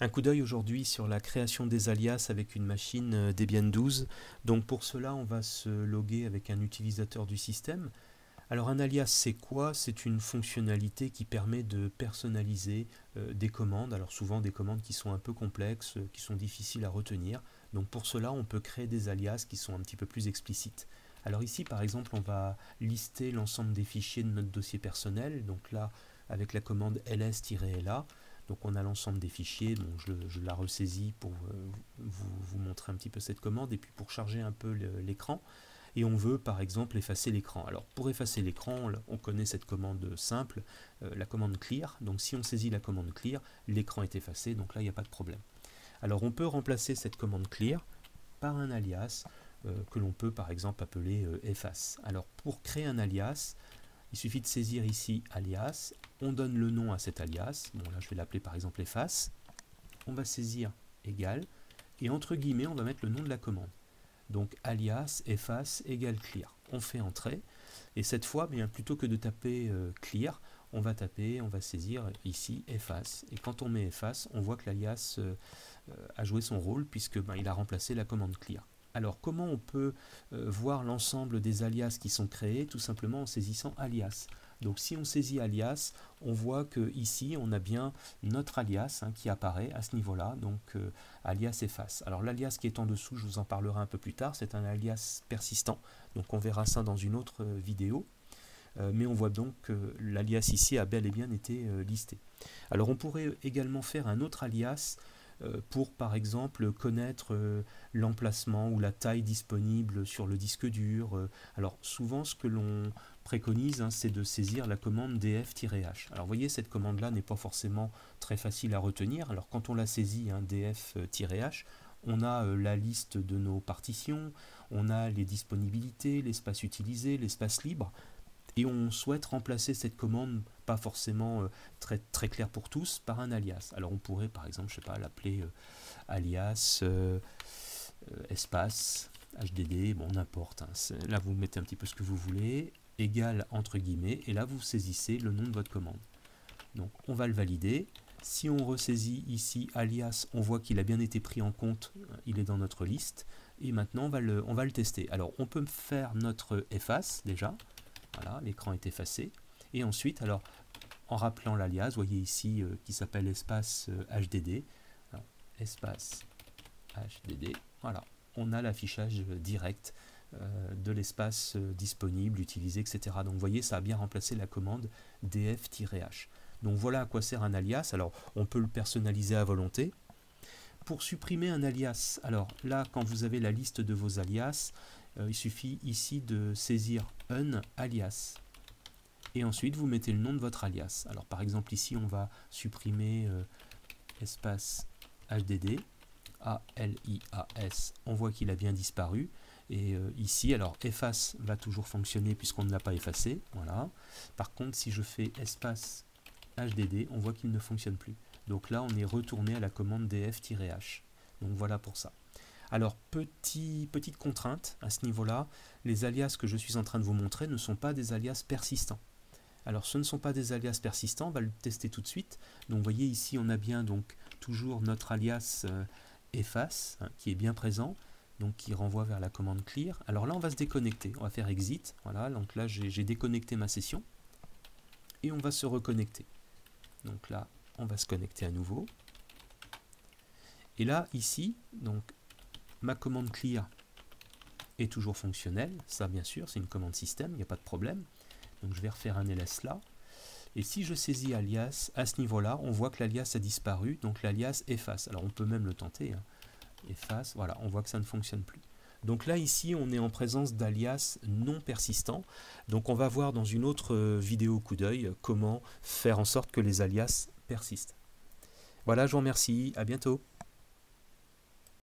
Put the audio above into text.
Un coup d'œil aujourd'hui sur la création des alias avec une machine Debian 12. Donc pour cela, on va se loguer avec un utilisateur du système. Alors un alias, c'est quoi? C'est une fonctionnalité qui permet de personnaliser des commandes. Alors souvent des commandes qui sont un peu complexes, qui sont difficiles à retenir. Donc pour cela, on peut créer des alias qui sont un petit peu plus explicites. Alors ici, par exemple, on va lister l'ensemble des fichiers de notre dossier personnel. Donc là, avec la commande ls-la, donc on a l'ensemble des fichiers. Bon, je la ressaisis pour vous montrer un petit peu cette commande et puis pour charger un peu l'écran. Et on veut par exemple effacer l'écran. Alors pour effacer l'écran, on connaît cette commande simple, la commande clear. Donc si on saisit la commande clear, l'écran est effacé, donc là il n'y a pas de problème. Alors on peut remplacer cette commande clear par un alias que l'on peut par exemple appeler efface. Alors pour créer un alias, il suffit de saisir ici alias, on donne le nom à cet alias, bon là je vais l'appeler par exemple efface, on va saisir égal, et entre guillemets on va mettre le nom de la commande. Donc alias efface égale clear. On fait entrer, et cette fois, bien, plutôt que de taper clear, on va saisir ici efface. Et quand on met efface, on voit que l'alias a joué son rôle puisque il a remplacé la commande clear. Alors comment on peut voir l'ensemble des alias qui sont créés? Tout simplement en saisissant alias. Donc si on saisit alias, on voit que ici on a bien notre alias qui apparaît à ce niveau-là, donc alias efface. Alors l'alias qui est en dessous, je vous en parlerai un peu plus tard, c'est un alias persistant, donc on verra ça dans une autre vidéo. Mais on voit donc que l'alias ici a bel et bien été listé. Alors on pourrait également faire un autre alias pour par exemple connaître l'emplacement ou la taille disponible sur le disque dur. Alors souvent ce que l'on préconise, c'est de saisir la commande df-h. Alors vous voyez, cette commande là n'est pas forcément très facile à retenir. Alors quand on la saisit, df-h, on a la liste de nos partitions, on a les disponibilités, l'espace utilisé, l'espace libre, et on souhaite remplacer cette commande, pas forcément très claire pour tous, par un alias. Alors on pourrait par exemple, je sais pas, l'appeler alias espace HDD, bon n'importe. Là vous mettez un petit peu ce que vous voulez, égal entre guillemets, et là vous saisissez le nom de votre commande. Donc on va le valider. Si on ressaisit ici alias, on voit qu'il a bien été pris en compte, il est dans notre liste, et maintenant on va le tester. Alors on peut faire notre efface déjà. Voilà, l'écran est effacé. Et ensuite, alors, en rappelant l'alias, vous voyez ici qui s'appelle espace HDD. Alors, espace HDD. Voilà, on a l'affichage direct de l'espace disponible, utilisé, etc. Donc vous voyez, ça a bien remplacé la commande df-h. Donc voilà à quoi sert un alias. Alors, on peut le personnaliser à volonté. Pour supprimer un alias, alors là, quand vous avez la liste de vos alias, il suffit ici de saisir un alias. Et ensuite, vous mettez le nom de votre alias. Alors par exemple, ici, on va supprimer espace HDD, ALIAS. On voit qu'il a bien disparu. Et ici, alors efface va toujours fonctionner puisqu'on ne l'a pas effacé. Voilà. Par contre, si je fais espace HDD, on voit qu'il ne fonctionne plus. Donc là, on est retourné à la commande df-h. Donc voilà pour ça. Alors, petite contrainte à ce niveau-là, les alias que je suis en train de vous montrer ne sont pas des alias persistants. Alors, ce ne sont pas des alias persistants, on va le tester tout de suite. Donc, vous voyez ici, on a bien donc toujours notre alias efface qui est bien présent, donc qui renvoie vers la commande clear. Alors là, on va se déconnecter, on va faire exit. Voilà, donc là, j'ai déconnecté ma session et on va se reconnecter. Donc là, on va se connecter à nouveau. Et là, ici, donc ma commande clear est toujours fonctionnelle, ça bien sûr, c'est une commande système, il n'y a pas de problème. Donc je vais refaire un ls là. Et si je saisis alias, à ce niveau-là, on voit que l'alias a disparu, donc l'alias efface. Alors on peut même le tenter, efface, voilà, on voit que ça ne fonctionne plus. Donc là, ici, on est en présence d'alias non persistants. Donc on va voir dans une autre vidéo coup d'œil comment faire en sorte que les alias persistent. Voilà, je vous remercie, à bientôt.